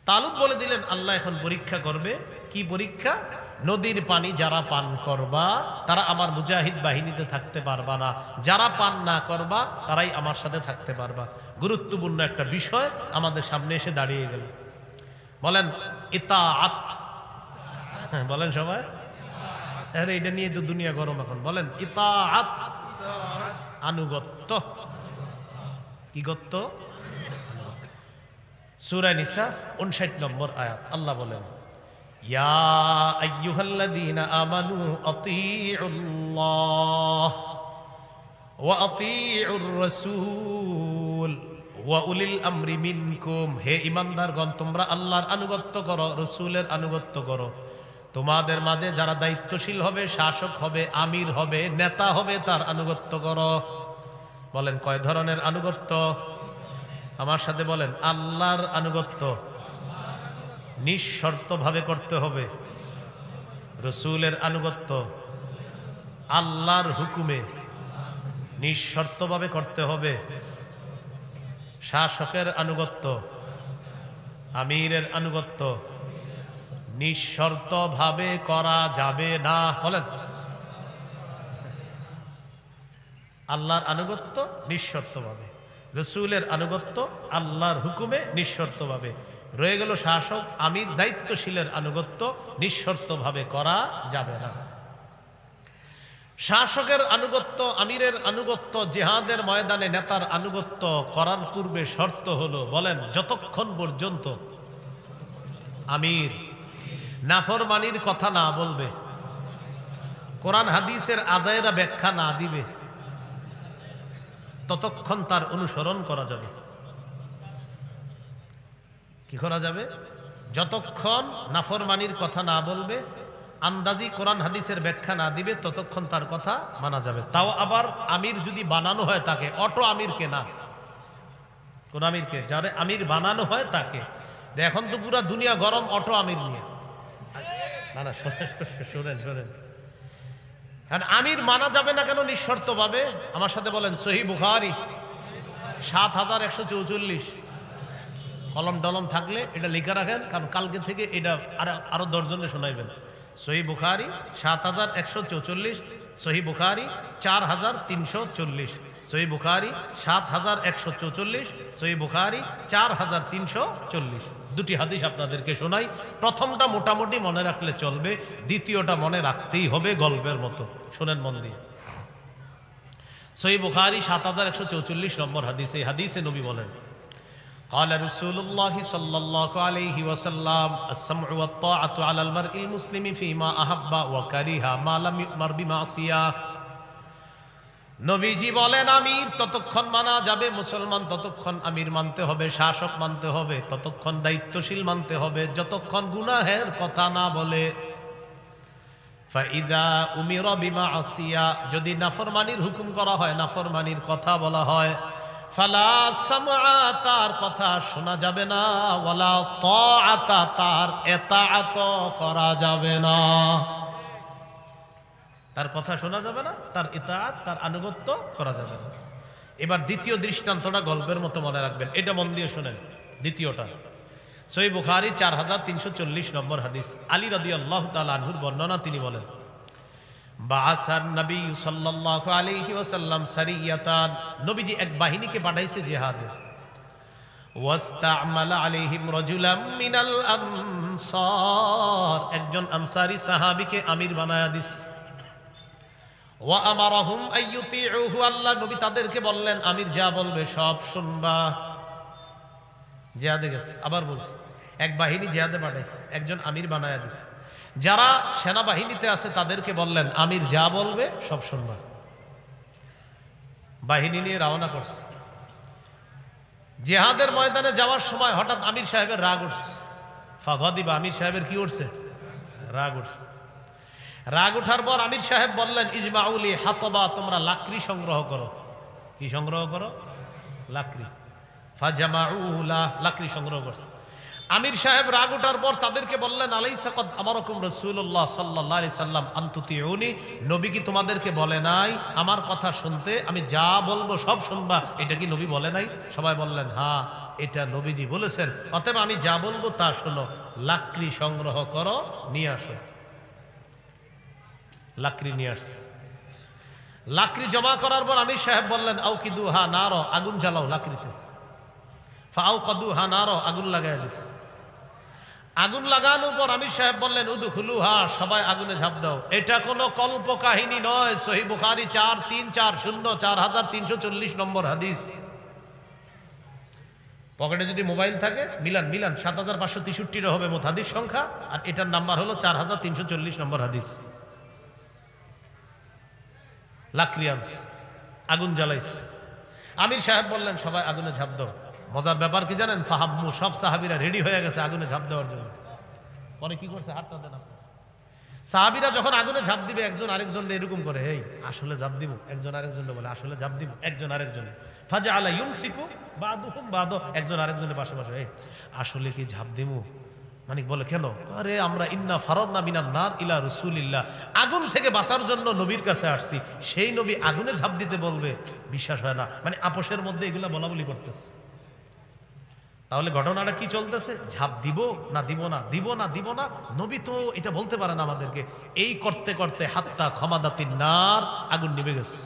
তালুত বলে দিলেন, আল্লাহ এখন পরীক্ষা করবে। কি পরীক্ষা? নদীর পানি যারা পান করবা তারা আমার মুজাহিদ বাহিনীতে থাকতে পারবা না, যারা পান না করবা তারাই আমার সাথে থাকতে পারবা। গুরুত্বপূর্ণ একটা বিষয় আমাদের সামনে এসে দাঁড়িয়ে গেল। বলেন ইতাআত, বলেন সবাই। আরে এটা নিয়ে তো দুনিয়া গরম এখন। বলেন ইতাআত, আনুগত্য। কি গত্য? সূরা নিসা 59 নম্বর আয়াত, আল্লাহ বলেন, ইয়া আইয়ুহাল্লাযীনা আমানু আতিউল্লাহ ওয়া আতিউর রাসূল ওয়া উলিল আমরি মিনকুম। হে ঈমানদারগণ, তোমরা আল্লাহর আনুগত্য করো, রাসূলের আনুগত্য করো। তোমাদের মাঝে যারা দায়িত্বশীল হবে, শাসক হবে, আমির হবে, নেতা হবে, তার আনুগত্য করো। বলেন কয় ধরনের আনুগত্য? আমার সাথে বলেন, আল্লাহর আনুগত্য নিঃশর্তভাবে করতে হবে। রাসূলের আনুগত্য আল্লাহর হুকুমে নিঃশর্তভাবে করতে হবে। শাসকের আনুগত্য, আমিরের আনুগত্য নিঃশর্তভাবে করা যাবে না। বলেন আল্লাহর আনুগত্য নিঃশর্তভাবে, রাসূলের আনুগত্য আল্লাহর হুকুমে নিঃশর্তভাবে। রয়ে গেল শাসক, আমির, দায়িত্বশীলের আনুগত্য নিঃশর্তভাবে করা যাবে না। শাসকের আনুগত্য, আমিরের আনুগত্য, জিহাদের ময়দানে নেতার আনুগত্য করার পূর্বে শর্ত হলো, বলেন যতক্ষণ পর্যন্ত আমির নাফরমানির কথা না বলবে, কোরআন হাদিসের আজায়রা ব্যাখ্যা না দিবে, ততক্ষণ তার অনুসরণ করা যাবে। কি করা যাবে? যতক্ষণ নাফরমানির কথা না বলবে, আন্দাজি কোরআন হাদিসের ব্যাখ্যা না দিবে, ততক্ষণ তার কথা মানা যাবে। তাও আবার আমির যদি বানানো হয় তাকে, অটো আমিরকে না। কোন আমিরকে? যারে আমির বানানো হয় তাকে। এখন তো পুরা দুনিয়া গরম অটো আমির নিয়ে। না না, শোনেন শোনেন, কারণ আমির মানা যাবে না কেন নিঃশর্ত ভাবে? আমার সাথে বলেন সহিহ বুখারী 7144। কলম টলম থাকলে এটা লিখে রাখেন, কারণ কালকে থেকে এটা আরো 10 জনে শোনাইবেন। সহিহ বুখারী 7144, সহিহ বুখারী 4340, সহিহ বুখারী 7144, সহিহ বুখারী 4340। দুটি হাদিস আপনাদেরকে শোনাই। প্রথমটা মোটামুটি মনে রাখলে চলবে, দ্বিতীয়টা মনে রাখতেই হবে গল্পের মতো। শোনেন মন দিয়ে। সহিহ বুখারী 7144 নম্বর হাদিস। এই হাদিসে নবী বলেন, قال رسول الله صلى الله عليه وسلم السمع والطاعة على المرء المسلم فيما أحب وكره ما لم يؤمر بمعصية। নবীজি বলেন আমির ততক্ষণ মানা যাবে, মুসলমান ততক্ষণ আমির মানতে হবে, শাসক মানতে হবে, ততক্ষণ দায়িত্বশীল মানতে হবে যতক্ষণ গুনাহের কথা না বলে। ফাইদা উমিরা বিমাসিয়া, যদি নাফরমানির হুকুম করা হয়, নাফরমানির কথা বলা হয়, ফালা সামআ, তার কথা শোনা যাবে না, ওয়ালা তাআতা, তার ইতাআত করা যাবে না। তার কথা শোনা যাবে না, তার ইতাআত, তার আনুগত্য করা যাবে না। এবার দ্বিতীয় দৃষ্টান্তটা গল্পের মতো মনে রাখবেন, এটা মন দিয়ে শুনেন। দ্বিতীয়টা সহিহ বুখারী 4340 নম্বর হাদিস, আলী রাদিয়াল্লাহু তাআলা আনহুর বর্ণনা। তিনি বলেন, বাআসান নবী সাল্লাল্লাহু আলাইহি ওয়াসাল্লাম সারিয়াতান, নবীজি এক বাহিনীকে পাঠাইছে জিহাদে। ওয়াস্তা'মালা আলাইহিম রাজুলাম মিনাল আনসার, একজন আনসারী সাহাবীকে আমির বানায়া দিস। ওয়া আমারাহুম আইয়ুতিউহু, আল্লাহ নবী তাদেরকে বললেন আমির যা বলবে সব শুনবা। জিহাদে গেছে, আবার বলছে এক বাহিনী জিহাদে পাঠাইছে, একজন আমির বানায়া দিস। যারা সেনাবাহিনীতে আছে তাদেরকে বললেন আমির যা বলবে সব শুনবা। বাহিনী নিয়ে রওনা করছে। জিহাদের ময়দানে যাওয়ার সময় হঠাৎ আমির সাহেবের রাগ উঠছে। ফাগাদিবা, আমির সাহেবের কি উঠছে? রাগ উঠছে। রাগ উঠার পর আমির সাহেব বললেন ইজমাউলি হাতবা, তোমরা লাকড়ি সংগ্রহ করো। কি সংগ্রহ করো? লাকড়ি। ফাজামাউলা, লাকড়ি সংগ্রহ করছে। আমির সাহেব রাগ উঠার পর তাদেরকে বললেন আলাইসা কদ আমারাকুম রাসূলুল্লাহ সাল্লাল্লাহু আলাইহি সাল্লাম আন তুতিউনি, নবী কি তোমাদেরকে বলে নাই আমার কথা শুনতে, আমি যা বলবো সব শুনবা? এটা কি নবী বলে নাই? সবাই বললেন হ্যাঁ, এটা নবীজি বলেছেন, অতএব আমি যা বলবো তা শোনো। লাকড়ি সংগ্রহ করো, নিয়ে আসো। লাকড়ি নিয়ে আসছে। লাকড়ি জমা করার পর আমির সাহেব বললেন আউকিদুহা নার, আগুন জ্বালাও লাকড়িতে। ফাআউকাদুহা নার, আগুন লাগায় দিস। আগুন লাগানোর পর আমির সাহেব বললেন উদখুলুহা, সবাই আগুনে ঝাঁপ দাও। এটা কোনো কল্প কাহিনী নয়, সহিহ বুখারী 4340 নম্বর হাদিস। পকেটে যদি মোবাইল থাকে মিলান 7563 হবে মোট হাদিস সংখ্যা, আর এটার নাম্বার হলো 4340 নম্বর হাদিস। লাকড়ি আনছে, আগুন জ্বালাইছে। আমির সাহেব বললেন সবাই আগুনে ঝাঁপ দাও। মজার ব্যাপার কি জানেন? ফাহাম্মু, সব সাহাবীরা রেডি হয়ে গেছে আগুনে ঝাঁপ দেওয়ার জন্য। পরে কি করছে? হাতটা দেন আপনি। সাহাবীরা যখন আগুনে ঝাঁপ দিবে একজন আরেকজন এরকম করে, এই আসলে ঝাঁপ দিব, একজন আরেকজন বলে আসলে ঝাঁপ দিব, একজন আরেকজন। ফাজআলা ইউমসিকু বাদুহুম বাদ, একজন আরেকজনের পাশে পাশে, এই আসলে কি ঝাঁপ দিমু? মানিক বলে কেন? আরে আমরা ইন্না ফারাদনা মিনান নার ইলা রাসূলিল্লাহ, আগুন থেকে বাঁচার জন্য নবীর কাছে আসছি, সেই নবী আগুনে ঝাঁপ দিতে বলবে? বিশ্বাস হয় না। মানে আপোষের মধ্যে এগুলা বলাবলি করতেছে। তাহলে ঘটনাটা কি চলতেছে? ঝাঁপ দিব না দিব না, দিব না দিব না, নবী তো এটা বলতে পারেন আমাদেরকে। এই করতে করতে হাত্তা খমাদাতিন নার, আগুন নিভে গেছে।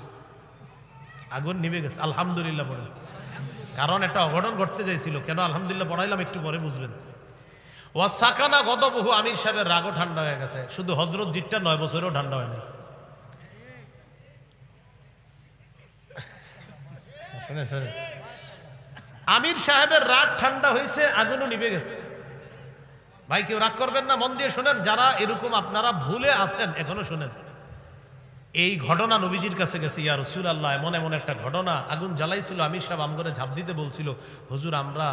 আগুন নিভে গেছে। আলহামদুলিল্লাহ পড়েন, কারণ একটা অঘটন ঘটতে চাইছিল। কেন আলহামদুলিল্লাহ পড়াইলাম একটু পরে বুঝবেন। ওয়া সাকানা গদবহু, আমির সাহেবের রাগও ঠান্ডা হয়ে গেছে। শুধু হযরত জিটটা 9 বছরেও ঠান্ডা হয় নাই। শুনেন শুনেন, আমির সাহেবের রাগ ঠান্ডা হয়েছে, আগুনও নিভে গেছে। ভাই কেউ রাগ করবেন না, মন দিয়ে শোনেন। যারা এরকম আপনারা ভুলে আছেন এখনো শোনেন। এই ঘটনা নবীজির কাছে গেছে, ইয়া রাসূলুল্লাহ এমন এমন একটা ঘটনা, আগুন জ্বালাইছিল, আমির সাহেব আমগরে ঝাঁপ দিতে বলছিল, হুজুর আমরা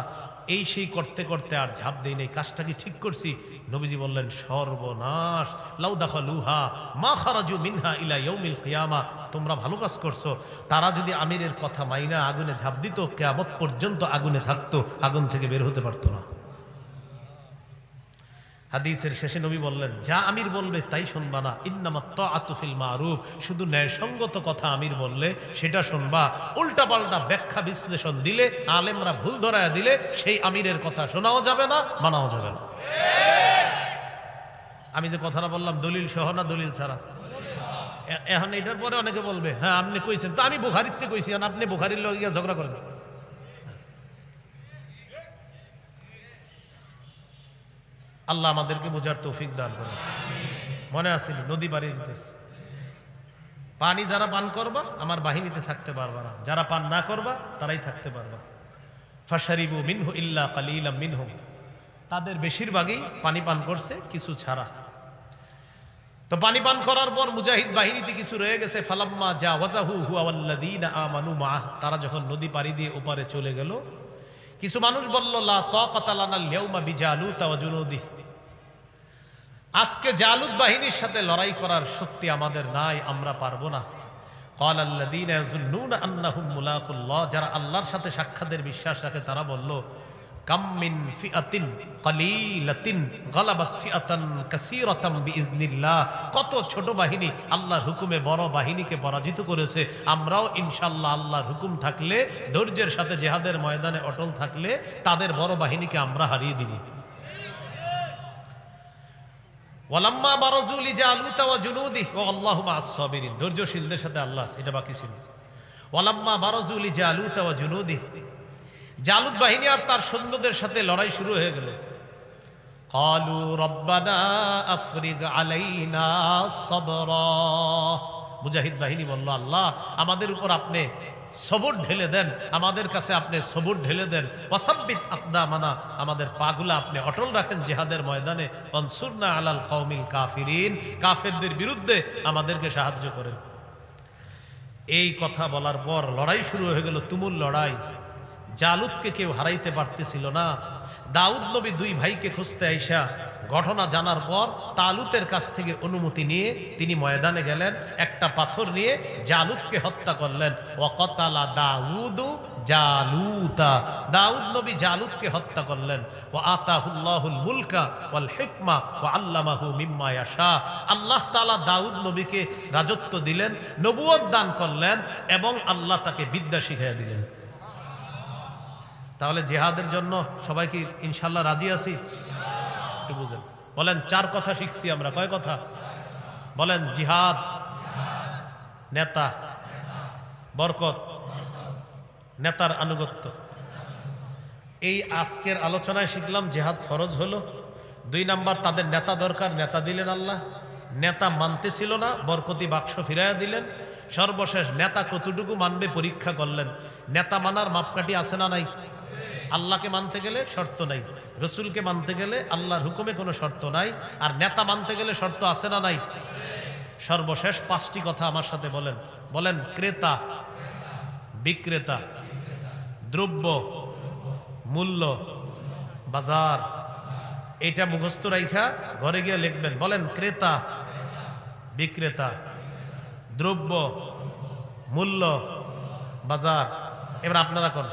এই সেই করতে করতে আর ঝাঁপ দেই নাই, কাজটা কি ঠিক করছি? নবীজি বললেন সর্বনাশ, লাউ দাখালুহা মা খারাজু মিনহা ইলা ইয়াউমিল কিয়ামা, তোমরা ভালো কাজ করছো। তারা যদি আমিরের কথা মাইনা আগুনে ঝাঁপ দিত, কিয়ামত পর্যন্ত আগুনে থাকতো, আগুন থেকে বের হতে পারতো না। হাদিসের শেষে নবী বললেন যা আমির বলবে তাই শুনবা না, ইন্নামাত তাআতু ফিল মারুফ, শুধু ন্যায়সঙ্গত কথা আমির বললে সেটা শুনবা। উল্টা পাল্টা ব্যাখ্যা বিশ্লেষণ দিলে, আলেমরা ভুল ধরায়া দিলে সেই আমিরের কথা শোনাও যাবে না, মানাও যাবে না। আমি যে কথাটা বললাম দলিল সহ না দলিল ছাড়া? এখন এটার পরে অনেকে বলবে হ্যাঁ আপনি কইছেন, তো আমি বুখারীতে কইছি, আপনি বুখারীর লগে গিয়ে ঝগড়া করেন। আল্লাহ আমাদেরকে বোঝার তৌফিক দান করেন। মনে আসেনি নদী পাড়ি দিতেছে, পানি যারা পান করবা আমার বাহিনীতে থাকতে পারবা না, যারা পান না করবা তারাই থাকতে পারবা। ফাশারিবু মিনহু ইল্লা কালিলাম মিনহুম, তাদের বেশিরভাগই পানি পান করছে, কিছু ছাড়া। তো পানি পান করার পর মুজাহিদ বাহিনীতে কিছু রয়ে গেছে। ফালাম্মা জাওয়াজাহু হুয়া ওয়াল্লাযীনা আমানু মাহ, তারা যখন নদী পাড়ি দিয়ে ওপারে চলে গেল, কিছু মানুষ বলল লা তাকাতা লানাল ইয়াউমা বিজালুতা ওয়া জুনুদিহি, আজকে জালুত বাহিনীর সাথে লড়াই করার শক্তি আমাদের নাই, আমরা পারবো না। ক্বালা আল্লাযীনা ইয়াযুন্নুনা আন্নাহুম মুলাকুল্লাহ, যারা আল্লাহর সাথে সাক্ষাতের বিশ্বাস রাখে তারা বলল কাম মিন ফিআতিন কালিলাতিন গালাবাত ফিআতান কাসীরাতাম বিইذনিল্লাহ, কত ছোট বাহিনী আল্লাহর হুকুমে বড় বাহিনীকে পরাজিত করেছে। আমরাও ইনশাআল্লাহ আল্লাহর হুকুম থাকলে, ধৈর্যের সাথে জিহাদের ময়দানে অটল থাকলে তাদের বড় বাহিনীকে আমরা হারিয়ে দিব। ওয়ালাম্মা বারাজু লিজালুতা ওয়া জুনুদিহি ওয়া আল্লাহু মা'আস সাবিরিন, ধৈর্যশীলদের সাথে আল্লাহ আছে, এটা বাকি ছিল। ওয়ালাম্মা বারাজু লিজালুতা ওয়া জুনুদিহি, জালুত বাহিনী আর তার সৈন্যদের সাথে লড়াই শুরু হয়ে গেল। ক্বালু রব্বানা আফরিগ আলাইনা সাবরা, মুজাহিদ বাহিনী বলল আল্লাহ আমাদের উপর আপনি সবর ঢেলে দেন, আমাদের কাছে আপনি সবর ঢেলে দেন। ওয়াসাব্বিত আকদামানা, আমাদের পাগুলা আপনি অটল রাখেন জিহাদের ময়দানে। ওয়ানসুরনা আলাল কওমিল কাফিরিন, কাফেরদের বিরুদ্ধে আমাদেরকে সাহায্য করেন। এই কথা বলার পর লড়াই শুরু হয়ে গেল, তুমুল লড়াই। জালুতকে কেউ হারাইতে পারতেছিল না। দাউদ নবী দুই ভাইকে খুঁজতে আইসা ঘটনা জানার পর তালুতের কাছ থেকে অনুমতি নিয়ে তিনি ময়দানে গেলেন, একটা পাথর নিয়ে জালুতকে হত্যা করলেন। ওয়াকাতালা দাউদু জালুতা, দাউদ নবী জালুতকে হত্যা করলেন। ওয়া আতাহুল্লাহুল মুলকা ওয়াল হিকমা ওয়া আল্লামাহু মিম্মা ইয়াশা, আল্লাহ তাআলা দাউদ নবীকে রাজত্ব দিলেন, নবুয়ত দান করলেন এবং আল্লাহ তাকে বিদ্যা শিখিয়ে দিলেন। তাহলে জিহাদের জন্য সবাই কি ইনশাআল্লাহ রাজি আছি? একটু বুঝেন, বলেন চার কথা শিখছি আমরা। কয় কথা বলেন? জিহাদ, নেতা, বরকত, নেতার আনুগত্য। এই আজকের আলোচনায় শিখলাম জিহাদ ফরজ হলো। 2 নাম্বার, তাদের নেতা দরকার, নেতা দিলেন আল্লাহ। নেতা মানতেছিল না, বরকতি বাক্স ফিরাইয়া দিলেন। সর্বশেষ নেতা কতটুকু মানবে পরীক্ষা করলেন। নেতা মানার মাপকাঠি আছে না নাই? আল্লাহকে মানতে গেলে শর্ত নাই, রসুলকে মানতে গেলে আল্লাহর হুকুমে কোনো শর্ত নাই, আর নেতা মানতে গেলে শর্ত আছে না নাই? সর্বশেষ 5টি কথা আমার সাথে বলেন। বলেন ক্রেতা, বিক্রেতা, দ্রব্য, মূল্য, বাজার। এটা মুখস্থ রাইখা ঘরে গিয়ে লিখবেন। বলেন ক্রেতা, বিক্রেতা, দ্রব্য, মূল্য, বাজার। এবার আপনারা কোন?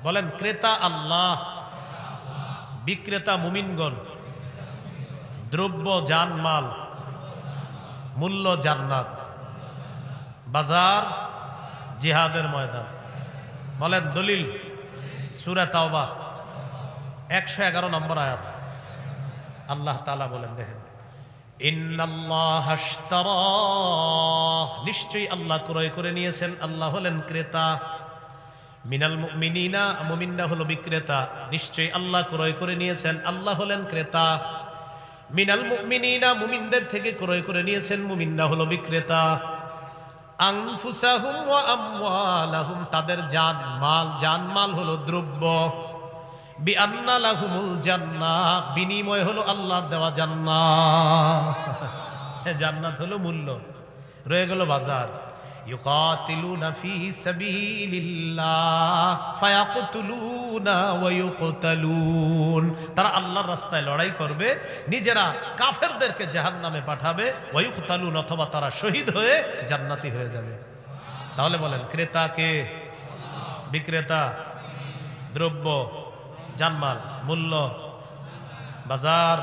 বলেন ক্রেতা আল্লাহ, বিক্রেতা মুমিনগণ, দ্রব্য জানমাল, মূল্য জান্নাত, বাজার জিহাদের ময়দান। বলেন দলিল সূরা তাওবা 111 নম্বর আয়াত। আল্লাহ তাআলা বলেন, দেখেন, ইন্নাল্লাহা আশতারা, নিশ্চয়ই আল্লাহ ক্রয় করে নিয়েছেন। আল্লাহ হলেন ক্রেতা। মিনাল মুমিনিনা, মুমিনরা হলো বিক্রেতা। নিশ্চয়ই আল্লাহ ক্রয় করে নিয়েছেন, আল্লাহ হলেন ক্রেতা। মিনাল মুমিনিনা, মুমিনদের থেকে ক্রয় করে নিয়েছেন, মুমিনরা হলো বিক্রেতা। আনফুসাহুম ওয়া আমওয়ালাহুম, তাদের জানমাল হলো দ্রব্য। বিআন্না লাহুমুল জান্নাহ, বিনিময় হলো আল্লাহর দেওয়া জান্নাত। জান্নাত হলো মূল্য। রয়ে গেল বাজার। ইউকাতিলুনা ফি সাবিলিল্লাহ ফায়াকতুলুনা ওয়া ইউকতালুন, তারা আল্লাহর রাস্তায় লড়াই করবে, নিজেরা কাফেরদেরকে জাহান্নামে পাঠাবে। ওয়া ইউকতালুন, অথবা তারা শহীদ হয়ে জান্নাতি হয়ে যাবে। তাহলে বলেন ক্রেতা কে? বিক্রেতা, দ্রব্য, জানমাল, মূল্য, বাজার,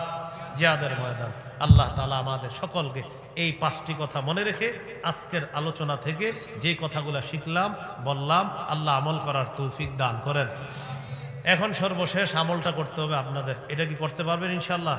জিহাদের ময়দান। আল্লাহ তাআলা আমাদের সকলকে এই 5টি কথা মনে রেখে আজকের আলোচনা থেকে যে কথাগুলো শিখলাম বললাম, আল্লাহ আমল করার তৌফিক দান করেন। এখন সর্বশেষ আমলটা করতে হবে আপনাদের। এটা কি করতে পারবেন ইনশাআল্লাহ?